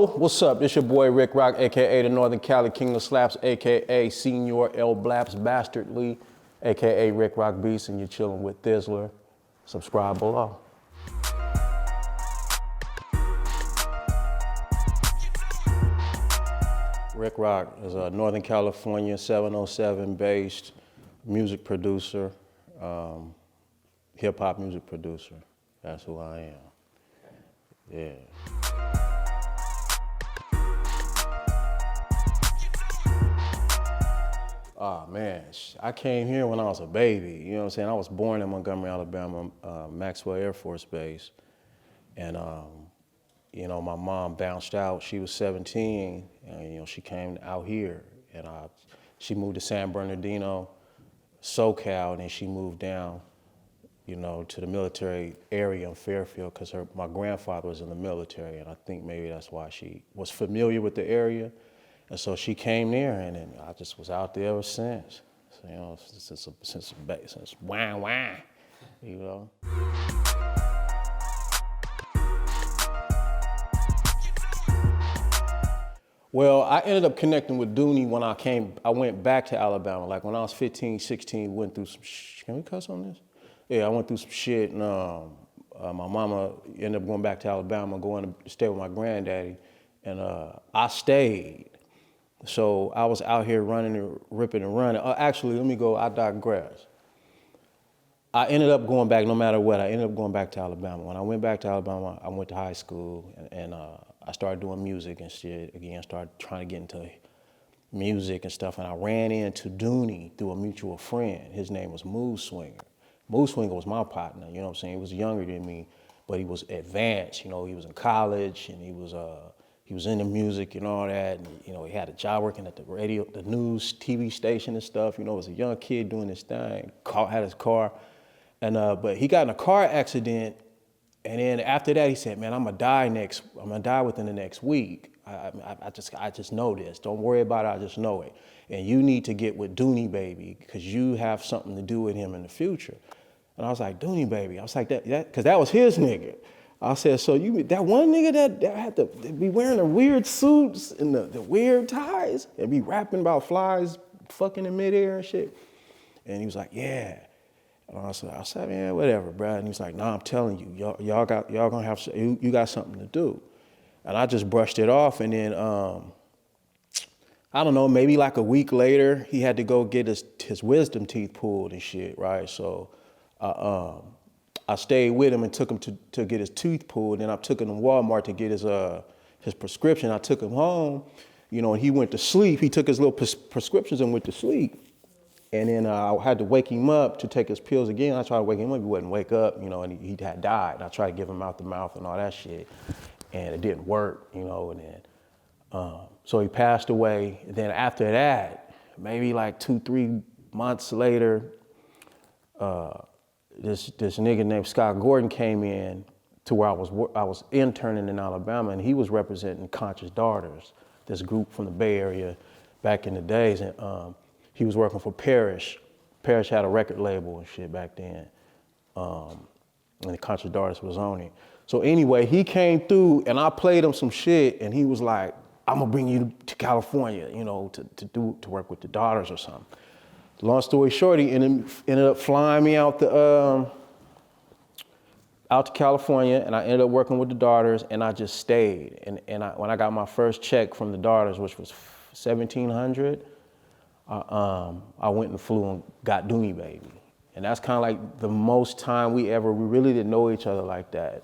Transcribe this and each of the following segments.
Yo, what's up? It's your boy Rick Rock, aka the Northern Cali King of Slaps, aka Senior L Blaps Bastardly, aka Rick Rock Beast, and you're chilling with Thizzler. Subscribe below. Rick Rock is a Northern California 707 based music producer, hip hop music producer. That's who I am. Yeah. Oh man, I came here when I was a baby, you know what I'm saying? I was born in Montgomery, Alabama, Maxwell Air Force Base. And, you know, my mom bounced out, she was 17, and, you know, she came out here. And she moved to San Bernardino, SoCal, and then she moved down, you know, to the military area in Fairfield, because my grandfather was in the military, and I think maybe that's why she was familiar with the area. And so she came there, and then I just was out there ever since. So, you know, since wah, you know. Well, I ended up connecting with DOONIE when I went back to Alabama. Like when I was 15, 16, went through some can we cuss on this? Yeah, I went through some shit, and my mama ended up going back to Alabama, going to stay with my granddaddy, and I stayed. So I was out here running and ripping and running. Actually, I digress. I ended up going back no matter what. I ended up going back to Alabama. When I went back to Alabama, I went to high school, and I started doing music and shit again, started trying to get into music and stuff, and I ran into DOONIE through a mutual friend. His name was Mood Swinger. Mood Swinger was my partner, you know what I'm saying? He was younger than me, but he was advanced, you know, he was in college, and he was into music and all that, and you know, he had a job working at the radio, the news, TV station and stuff. You know, was a young kid doing his thing, had his car, and but he got in a car accident, and then after that he said, "Man, I'm gonna die within the next week. I just know this. Don't worry about it. I just know it. And you need to get with DOONIE baby, because you have something to do with him in the future." And I was like, "DOONIE baby?" I was like, that because that was his nigga. I said, "So you, that one nigga that had to be wearing the weird suits and the weird ties and be rapping about flies fucking in midair and shit?" And he was like, "Yeah." And I said, "Man, whatever, bro." And he was like, "Nah, I'm telling you, y'all gonna have, you got something to do." And I just brushed it off. And then, I don't know, maybe like a week later, he had to go get his wisdom teeth pulled and shit, right? So, I stayed with him and took him to get his teeth pulled. And I took him to Walmart to get his prescription. I took him home, you know, and he went to sleep. He took his little prescriptions and went to sleep. And then I had to wake him up to take his pills again. I tried to wake him up, he wouldn't wake up, you know, and he had died. And I tried to give him mouth to mouth and all that shit, and it didn't work, you know. And then, so he passed away. And then after that, maybe like 2-3 months later, this nigga named Scott Gordon came in to where I was interning in Alabama, and he was representing Conscious Daughters, this group from the Bay Area back in the days, and he was working for Parrish. Parrish had a record label and shit back then, and the Conscious Daughters was on it. So anyway, he came through, and I played him some shit, and he was like, "I'm gonna bring you to California, you know, to work with the Daughters or something." Long story short, he ended up flying me out to California, and I ended up working with the Daughters, and I just stayed. And when I got my first check from the Daughters, which was $1,700, I went and flew and got DOONIE baby. And that's kind of like the most time we really didn't know each other like that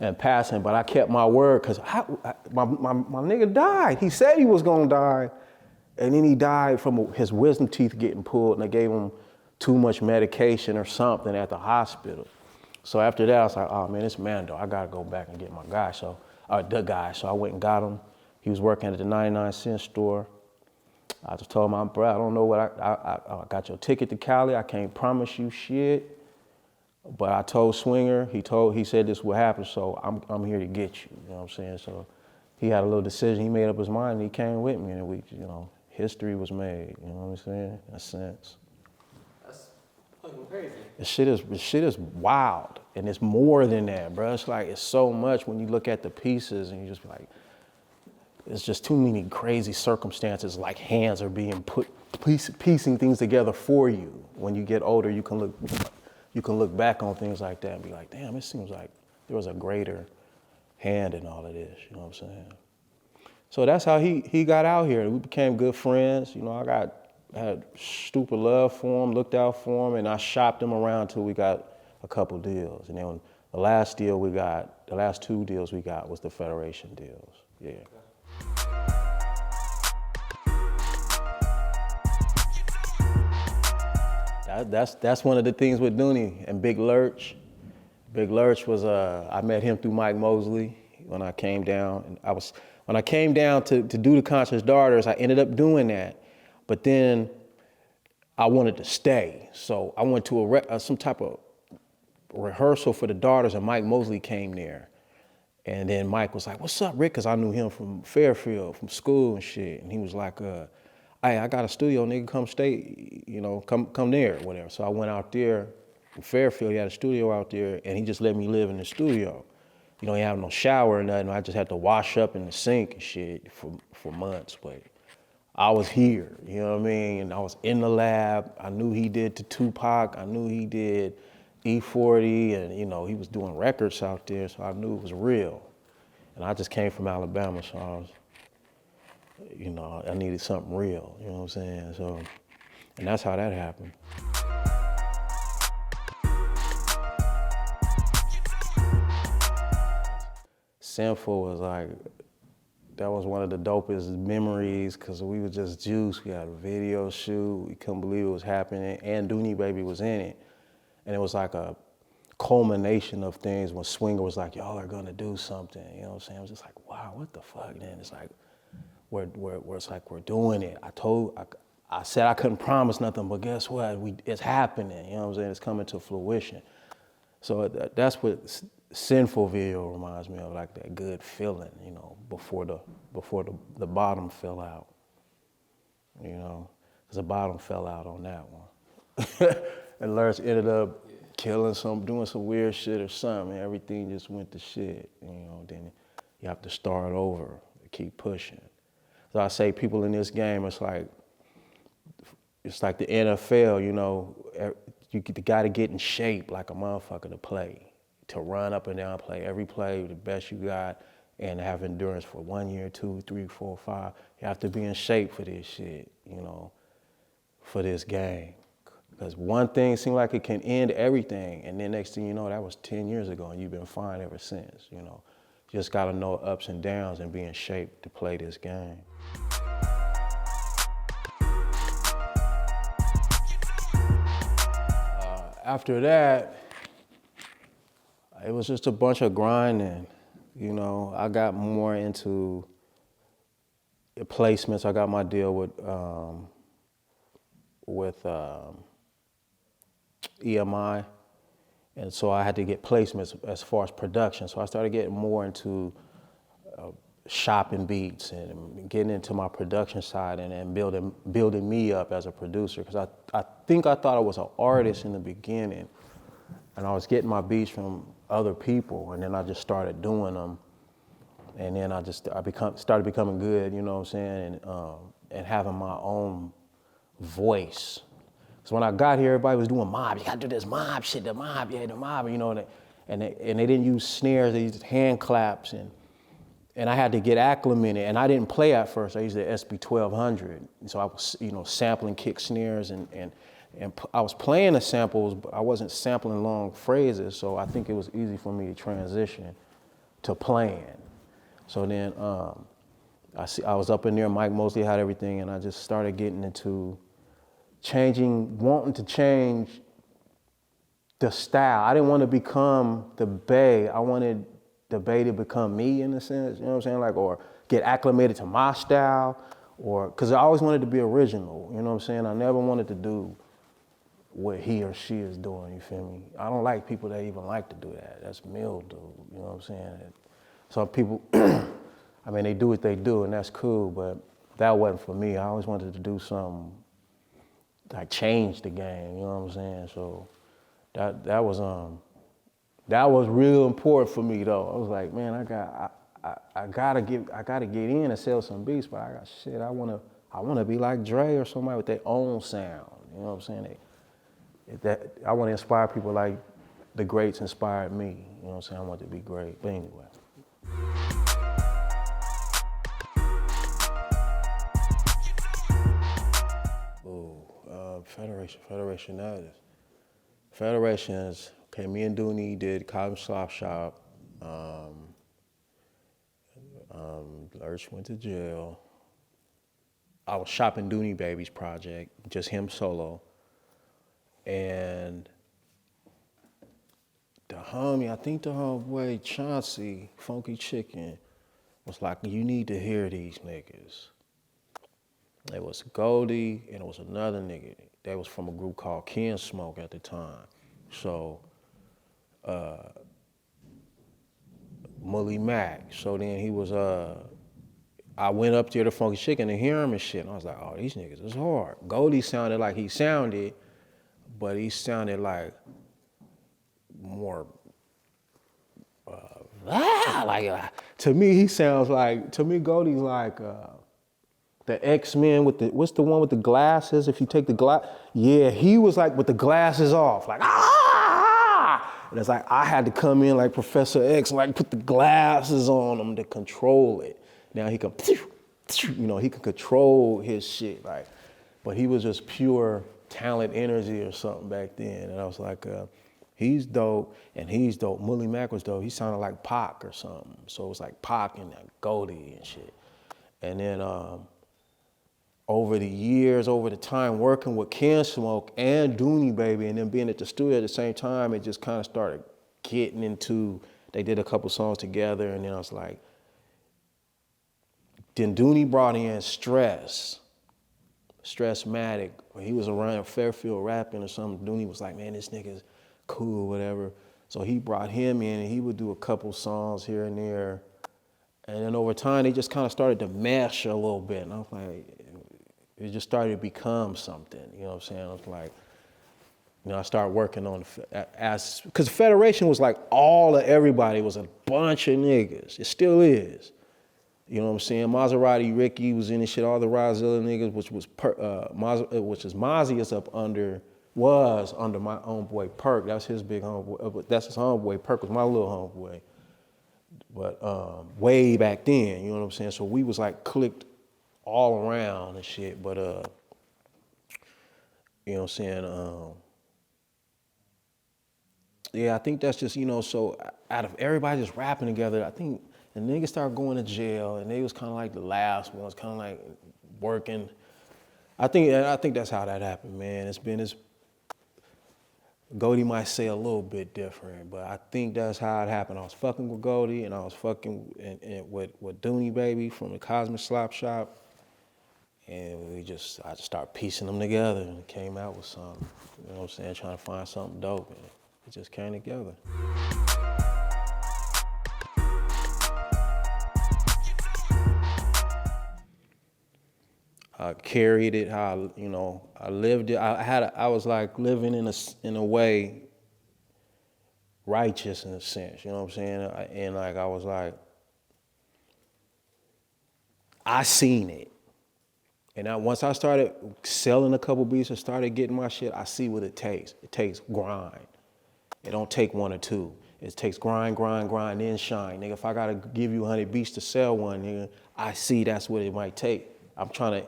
and passing, but I kept my word, because my nigga died. He said he was gonna die. And then he died from his wisdom teeth getting pulled, and they gave him too much medication or something at the hospital. So after that, I was like, "Oh man, it's Mando. I gotta go back and get my guy." So I went and got him. He was working at the 99-cent store. I just told him, "Bro, I don't know what I got your ticket to Cali. I can't promise you shit. But I told Swinger, he said this would happen, so I'm here to get you." You know what I'm saying? So he had a little decision. He made up his mind, and he came with me, and we, you know, history was made, you know what I'm saying, in a sense. That's fucking crazy. The shit is wild, and it's more than that, bro. It's like, it's so much when you look at the pieces, and you just be like, it's just too many crazy circumstances, like hands are being piecing things together for you. When you get older, you can look back on things like that and be like, damn, it seems like there was a greater hand in all of this, you know what I'm saying? So that's how he got out here. We became good friends. You know, I had stupid love for him, looked out for him, and I shopped him around till we got a couple deals. And then the last two deals we got was the Federation deals, yeah. That's one of the things with DOONIE and Big LURCH. Big LURCH was, I met him through Mike Mosley when I came down. And when I came down to do the Conscious Daughters, I ended up doing that. But then I wanted to stay. So I went to some type of rehearsal for the Daughters, and Mike Mosley came there. And then Mike was like, what's up, Rick? Because I knew him from Fairfield, from school and shit. And he was like, hey, I got a studio, nigga, come stay, you know, come there, or whatever. So I went out there in Fairfield, he had a studio out there, and he just let me live in the studio. You know, he had no shower or nothing. I just had to wash up in the sink and shit for months, but I was here, you know what I mean? And I was in the lab. I knew he did the Tupac. I knew he did E40, and you know, he was doing records out there, so I knew it was real. And I just came from Alabama, so I was, you know, I needed something real, you know what I'm saying? So, and that's how that happened. SINFUL was like, that was one of the dopest memories because we were just juiced. We had a video shoot. We couldn't believe it was happening. And DOONIE Baby was in it. And it was like a culmination of things when Swinger was like, y'all are gonna do something. You know what I'm saying? I was just like, wow, what the fuck? And then it's like, we're doing it. I said I couldn't promise nothing, but guess what? It's happening. You know what I'm saying? It's coming to fruition. So that's what SINFUL video reminds me of, like that good feeling, you know, before the bottom fell out, you know, because the bottom fell out on that one. And Lurch ended up doing some weird shit or something, and everything just went to shit, you know, then you have to start over, keep pushing. So I say people in this game, it's like the NFL, you know, you got to get in shape like a motherfucker to play, to run up and down, play every play the best you got, and have endurance for 1 year, 2, 3, 4, 5. You have to be in shape for this shit, you know, for this game. Because one thing seemed like it can end everything, and then next thing you know, that was 10 years ago, and you've been fine ever since, you know. You just got to know ups and downs and be in shape to play this game. After that, it was just a bunch of grinding. You know, I got more into placements. I got my deal with EMI, and so I had to get placements as far as production. So I started getting more into shopping beats and getting into my production side and building me up as a producer. Because I thought I was an artist in the beginning, and I was getting my beats from other people, and then I just started doing them, and then I started becoming good, you know what I'm saying, and having my own voice. So when I got here, everybody was doing mob. You gotta do this mob shit, the mob, you know, and they didn't use snares, they used hand claps, and I had to get acclimated, and I didn't play at first. I used the SB 1200, so I was, you know, sampling kick snares, and I was playing the samples, but I wasn't sampling long phrases, so I think it was easy for me to transition to playing. So then I was up in there, Mike Mosley had everything, and I just started getting into wanting to change the style. I didn't want to become the Bay. I wanted the Bay to become me, in a sense, you know what I'm saying? Like, or get acclimated to my style, or, because I always wanted to be original, you know what I'm saying? I never wanted to do what he or she is doing, you feel me? I don't like people that even like to do that. That's mildew, you know what I'm saying? Some people, I mean, they do what they do, and that's cool, but that wasn't for me. I always wanted to do something, like change the game, you know what I'm saying? So that was real important for me, though. I was like, man, I gotta get in and sell some beats, but I got shit. I wanna be like Dre or somebody with their own sound. You know what I'm saying? I want to inspire people like the greats inspired me. You know what I'm saying? I want to be great. But anyway. Federation, that is. Federations, okay, me and DOONIE did Slop Shop. LURCH went to jail. I was shopping DOONIE Baby's project, just him solo. And the homie, I think the homeboy Chauncey, Funky Chicken, was like, you need to hear these niggas. It was Goldie and it was another nigga. They was from a group called Ken Smoke at the time. So, Mully Mac. So then he was, I went up there to Funky Chicken to hear him and shit. And I was like, oh, these niggas is hard. Goldie sounded like he sounded, but he sounded like more, to me, he sounds like, to me, Goldie's like the X-Men with the, what's the one with the glasses? If you take the glass, yeah, he was like with the glasses off, like, ah! And it's like, I had to come in like Professor X, like put the glasses on him to control it. Now he can, you know, he can control his shit, like, but he was just pure talent energy or something back then. And I was like, he's dope, and he's dope. Mully Mac was dope. He sounded like Pac or something. So it was like Pac and like Goldie and shit. And then over the years, over the time, working with Ken Smoke and DOONIE Baby, and then being at the studio at the same time, it just kind of started getting into, they did a couple songs together, and then I was like, then DOONIE brought in Stressmatic. When he was around Fairfield rapping or something, DOONIE was like, man, this nigga's cool, whatever. So he brought him in and he would do a couple songs here and there. And then over time, they just kind of started to mesh a little bit. And I was like, it just started to become something, you know what I'm saying? I was like, you know, I started working on, because Federation was like all of everybody was a bunch of niggas. It still is. You know what I'm saying? Maserati Ricky was in this shit, all the Rozilla niggas, which was Mozzie is up under, was under my homeboy Perk. That's his big homeboy, that's his homeboy. Perk was my little homeboy. But way back then, you know what I'm saying? So we was like clicked all around and shit, but you know what I'm saying? Yeah, I think that's just, you know, so out of everybody just rapping together, I think the niggas started going to jail, and they was kind of like the last ones, kind of like working. I think that's how that happened, man. Goldie might say a little bit different, but I think that's how it happened. I was fucking with Goldie, and I was fucking with DOONIE Baby from the Cosmic Slop Shop, and I just started piecing them together, and it came out with something. You know what I'm saying? Trying to find something dope, and it just came together. I carried it, how, you know, I lived it. I was like living in a way righteous in a sense, you know what I'm saying? And like, I was like, I seen it. And once I started selling a couple beats and started getting my shit, I see what it takes. It takes grind. It don't take one or two. It takes grind, then shine. Nigga, if I gotta give you 100 beats to sell one, nigga, I see that's what it might take. I'm trying to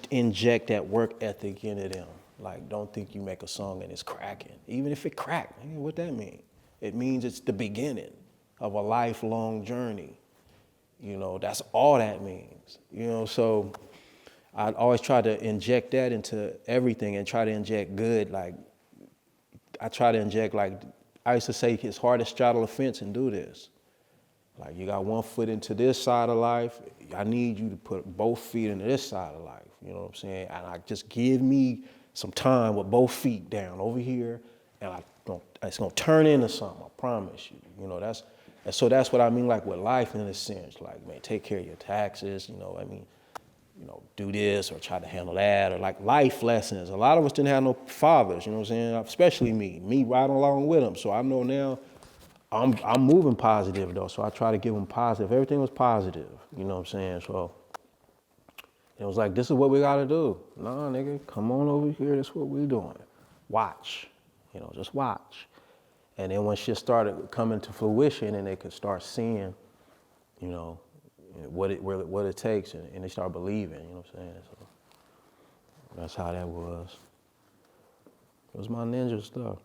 inject that work ethic into them. Like, don't think you make a song and it's cracking. Even if it cracked, what that mean? It means it's the beginning of a lifelong journey. You know, that's all that means. You know, so I always try to inject that into everything and try to inject good. Like, I try to inject, like, I used to say it's hard to straddle a fence and do this. Like, you got one foot into this side of life, I need you to put both feet into this side of life, you know what I'm saying? And I just give me some time with both feet down over here, and it's gonna turn into something, I promise you. You know, so that's what I mean, like with life in a sense. Like, man, take care of your taxes, you know, I mean, you know, do this or try to handle that, or like life lessons. A lot of us didn't have no fathers, you know what I'm saying? Especially me riding along with them. So I know now, I'm moving positive though, so I try to give them positive. Everything was positive, you know what I'm saying? So it was like, this is what we gotta do. Nah, nigga, come on over here. This is what we doing. Watch, just watch. And then when shit started coming to fruition, and they could start seeing, what it takes, and they start believing. You know what I'm saying? So that's how that was. It was my ninja stuff.